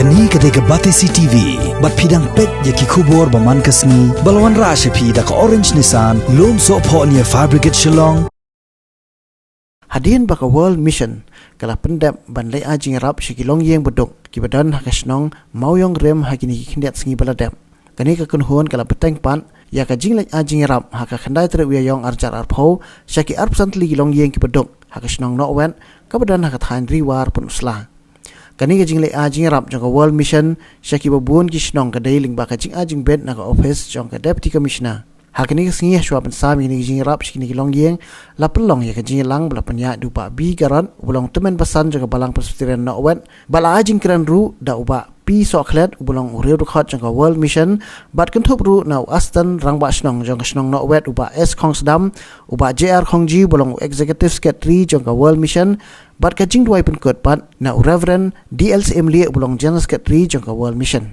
Kani kadega Batesi TV, bat pidang pet yaki kubor baman kasni, balawan rasha pi da ka orange nisan, lom so po niya fabricate Shnong. Hadirin baka World Mission, kala pendap ban Leit Jingïarap shiki Longïing Baduk, ki badan haka Shnong, mauyong rem haki ni kindiat sengi baladap. Kani ka kunhuan kala peteng pan, ya ka Leit Jingïarap haka kandai tere uyayong arjar arpau, shaki arpsan tli Longïing ki Baduk, haka Shnong Nohwet, ka badan haka thain riwar pun uslah. Kani ka Leit Jingïarap jangka World Mission, shaki babuan ki Shnong ka dailing baka jing bed naka office jangka Deputy Commissioner. Hakini ka singi shwa pensami ni Jingïarap shiki ni Longïing la pelong ya ka Jingïlang bala penya dupa bi garan ubulong temen pasan jaga balang persutiran Nohwet bala ajing kran ru da uba pi soklet ubulong ureu dukhat jangka World Mission bat kentup ru na astan rangba Shnong jangka Shnong Nohwet uba S Kongsdam uba JR Kongji bulong Executive Secretary jangka World Mission bat ka jing duai penkut pat na Reverend DLCM li ubulong General Secretary jangka World Mission.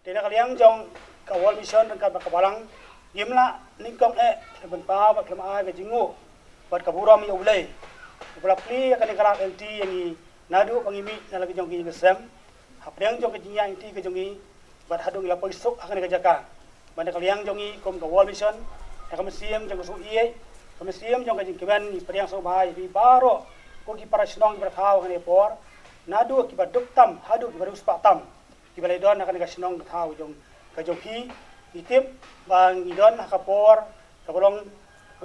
Dina kaliang jong ka World Mission dan ka balang Yemla ningkong ben pa ba klama ga jingu bat kabura mi ulai bula pli akan negara LT yang nadu pangimi na lagi jong ki gesem hapreng jong ki jinya inti ke jongi bat hadung la poisok akan ga jaka banda kaliang jongi kom ka World Mission ka mesiem jong su ie ka mesiem jong ka jingkeban ni priang so bahai bi baro ko ki para Shnong ki thau kan por nadu ki baduk tam hadu ki baru spa tam ki balai don akan ga Shnong thau jong ka jong ki itip bang idon hakapor kabolong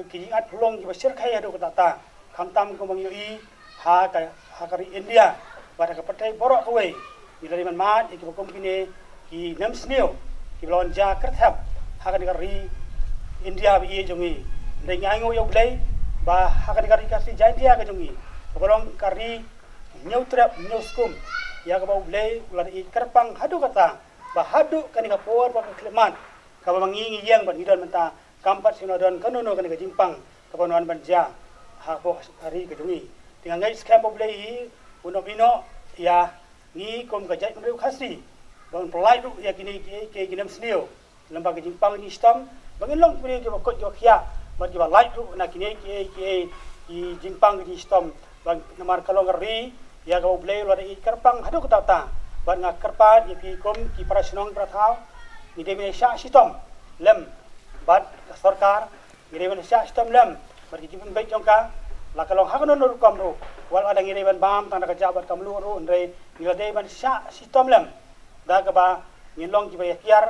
kijingat pulong ki basir khai adu kata kamtam ko bang yui ha kari India bada ka patai borok kowe ni man mat ki bokom kine ki nam sneo ki blon ja kerthap ha kari India bi jongi ndai ngango yo blai ba ha kari kasi India ka jongi kabolong kari nyau trap nyau skum ya ka bau blai ulan i kerpang hadu kata ba hadu kani ka por ba kleman kaba mangingi yang ban idon menta kampat sinodon kanono kan ka jimpang kapanuan banja ha po hari ka jungi tinga ngai scam boblei uno bino ya ni kom ka jai mreu khasi bang polai ru ya kini ke ginam sneo lamba ka jimpang ni stam bangin long puni ke bakot yo khia bat ki ba light ru na kini ke jimpang ni stam bang namar kalong ri ya ka boblei lo i karpang hadu ka ta ban nga karpa ya ki kom ki para Shnong prathau ni demen sya sistem lem bat sarkar ni demen sya sistem lem bar ki jipun baik jongka la kalong hakono nur kam ru wal ada ngi demen bam tanda ka jabat kam lu ru ndre ni la demen sya sistem lem da ka ba ni long ki ba kiar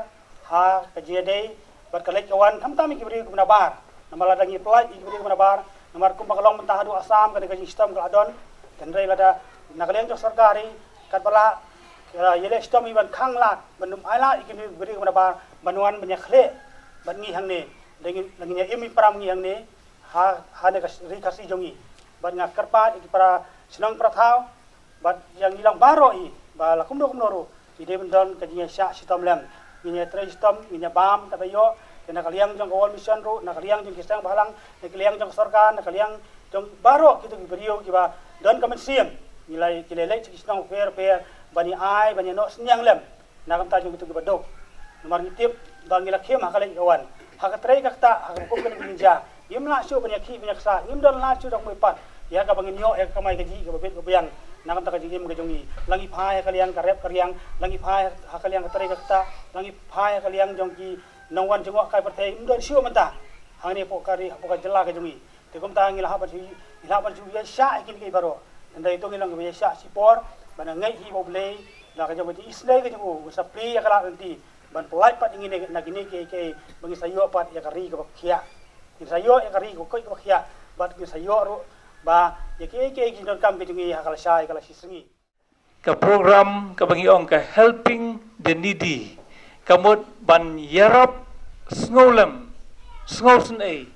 ha ka jede bat ka lek kawan tham tam ki bri ku na bar namala da ngi plai ki bri ku na bar namar ku ba kalong mentah adu asam ka sistem ka adon dan re la da nakaleng jok sarkari kat bala yele stom iban khanglat banum aila ikini beri kepada bar banuan banyak khle bangi hangne dengan langinya imi pram ngi hangne ha hane kasih jongi ban ngak kerpat iki para Shnong prathau bat yang hilang baro i ba lakum do kumnoro ide bendon kajinya sya sitom lem nginya tre sitom nginya bam tabayo kena kaliang jong World Mission ru na kaliang jong kisang balang na kaliang jong sarkar na kaliang jong baro kitu beriyo kiba don kamen siem nilai kilelai Shnong fair bani ai bani no senyang lem nakam tajung itu Baduk nomor ngitip bangi lakhem hakalai kawan hakatrai kakta hakum kan ninja yemla syu bani khi bani ksa ngimdon la syu dok mepat ya ka bangin yo ya kamai gaji ka babet bayang nakam ta kaji ngim gajongi langi phai kaliang karep karyang langi phai hakaliang katrai kakta langi phai kaliang jongki nongwan jengok kai perthai ngimdon syu menta hangni pokari poka jela gajongi tekom ta ngila haban syu ya sya ikin kai baro ndai to ngilang ya sya sipor bana ngai hi boblei la ka jabo ti isle ka jabo sa pri ya kala nanti ban polai pat ingin na gini ke bangi sayo pat ya kari ka bakhia ni sayo ya kari ko ka bakhia bat ni sayo ro ba ya ke ginon kam ke jungi hakal sai kala sisengi ka program ka bangi ong ka helping the needy kamot ban yarap snolem snolsen ai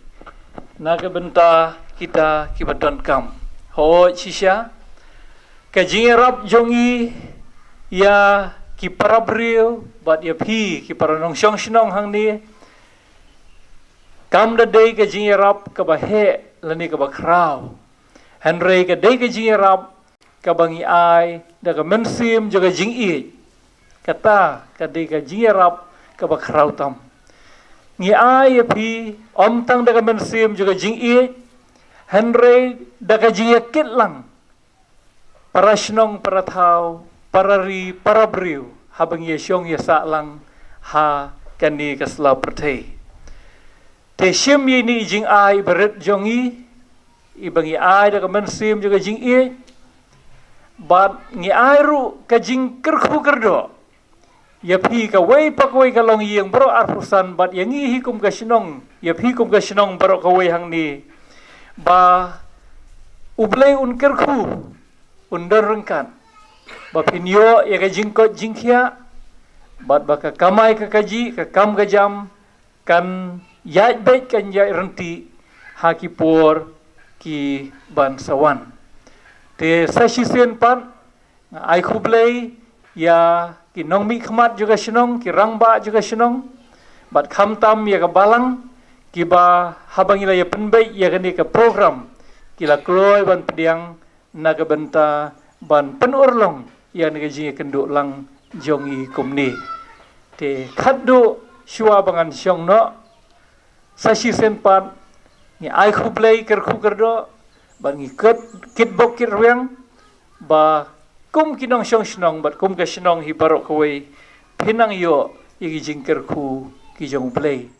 na ka benta kita kibadon kam ho shisha ka Jingïarap jongi ya ki parabriu bat ya phi ki paranong Shnong hang ni kam da dei ka Jingïarap ka ba he lani ka ba kraw henry ka dei ka Jingïarap ka bangi ai da ka mensim jaga jing'i kata ka dei ka Jingïarap ka ba kraw tam ngi ai ya phi om tang da ka mensim jaga jing'i henry da ka jing'ia kit lang para Shnong prathau parari parabriu habang yeshong yasa lang ha kani kasla pertei te shim ni jing ai beret jongi ibangi ai da kamen sim juga jing e bat ngi ai ru ka jing kerku kerdo ya phi ka wei pakoi ka Longïing bro arpusan bat yangi hikum ka Shnong ya phi kum ka Shnong bro ka wei hang ni ba ublei un kerku undar rengkan ba pinyo ya ka jingkot jingkhia bat ba ka kamai ka kaji ka kam ka jam kan yai baik kan yai renti hakipor ki bansawan te sasisen pan ai khublei ya ki nongmi khmat juga Shnong ki rangba juga Shnong bat khamtam ya ka balang ki ba habangila ya penbai ya kan ka program kila kloi ban pediang naga benta ban penurlong yang naga jingi kenduk lang jongi kumni te khaddu shua bangan syong no sashi senpan ni ai khublei kerku kerdo ban ngi kit bok kit riang ba kum kinong syong Shnong bat kum ka Shnong hi barok kawai pinang yo igi jingker ku ki jong play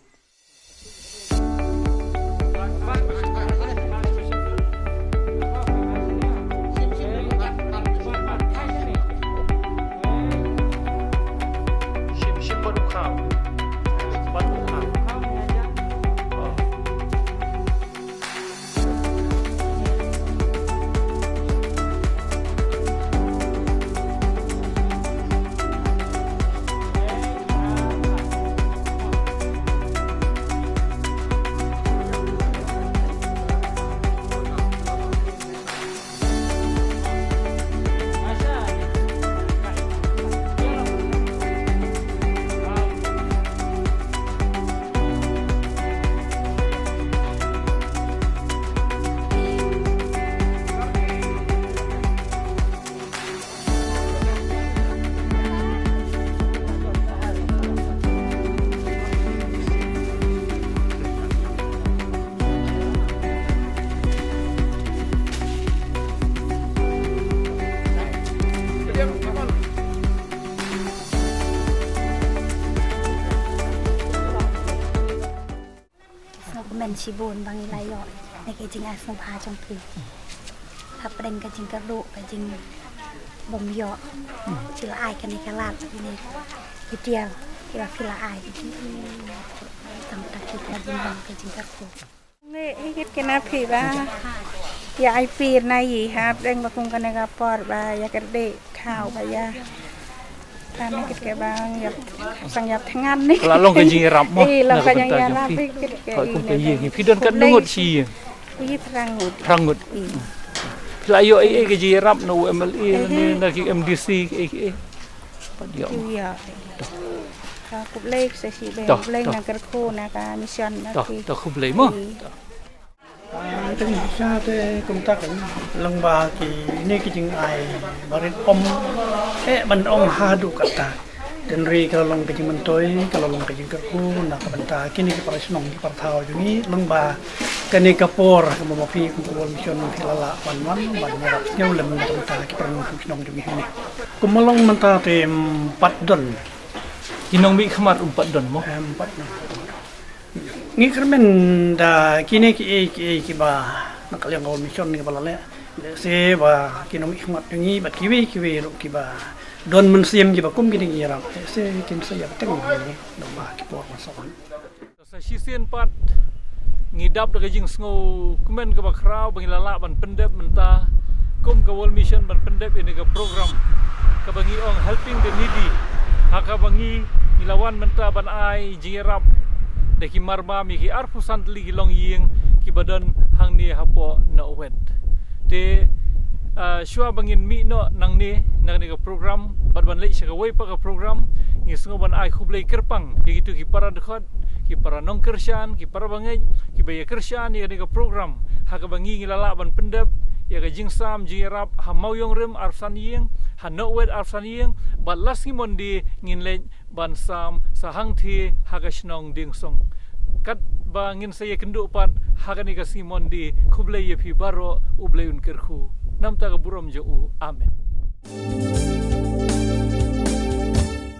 Sibun bangi layo nek jing as no pha trong thi ha preng ka jing ka ru ka jing bom yo chila ai ka ni ka lat ni kitial kira fila ai tam ta ki ka jing bang ka jing ka ku nge hikit kena phi ba ya ai pir na yi ha preng ba kung ka ne ka por ba ya ka de khao ba ya ta ne kit ke bang ya sang ya thangan ni la long ka Jingïarap mo la ka Jingïarap kit ke ko kum ka yi phi don kan ngut si yi rangut la yo ai ka Jingïarap no MLA ni na ki MDC ai padio ya ka kublei se si be kublei na kar ko na ka mission na ki to kublei mo Trong xa thế công tác lông bà thì nên cái chừng ai bà đến ông thế mình ông hà đủ cả ta dan ri kalau long ke jiman toy kalau long ke jingker ku na ka banta kini ke para Shnong ki para thao jungi long ba kani kapor ke mo pi ku ko mission hilala ban ban ra nyau lem na ta ki para Shnong jungi ni ku malong manta te pat don kinong bi khmat pat don mo pat ngi kermen da kini ki ba na ka yang mission ni ba le se ba kinong bi khmat jungi bat kiwi ro ki ba don mensiam je bakum gini Jingïarap se kim saya teng ni domba ki por mason sa sisen pat ngidap de jing sngo kumen ka bakrau bangilala ban pendep menta kum ka world mission ban pendep ini ka program ka bangi ong helping the needy haka bangi ilawan menta ban ai Jingïarap de ki marba mi ki arpusan li ki Longïing ki badan hang ni hapo Nohwet te shua bangin mi no nang ni ka program bat ban lei shaka wei pa ka program ngi sngo ban ai khublei kerpang ki tu ki para dekhot ki para nong kershan ki para bangai ki baya kershan ni ka program ha ka bangi ngi lala ban pendep ya ka jingsam Jingïarap ha mauyong rem arsan yeng ha Nohwet arsan yeng bat lasi mondi ngin le ban sam sahang thi ha ka Shnong ding song kat ba ngin saya kenduk pat ha ka ni ka simon di khublei ye phi baro ublei un kerkhu nam ta ka burom jo amen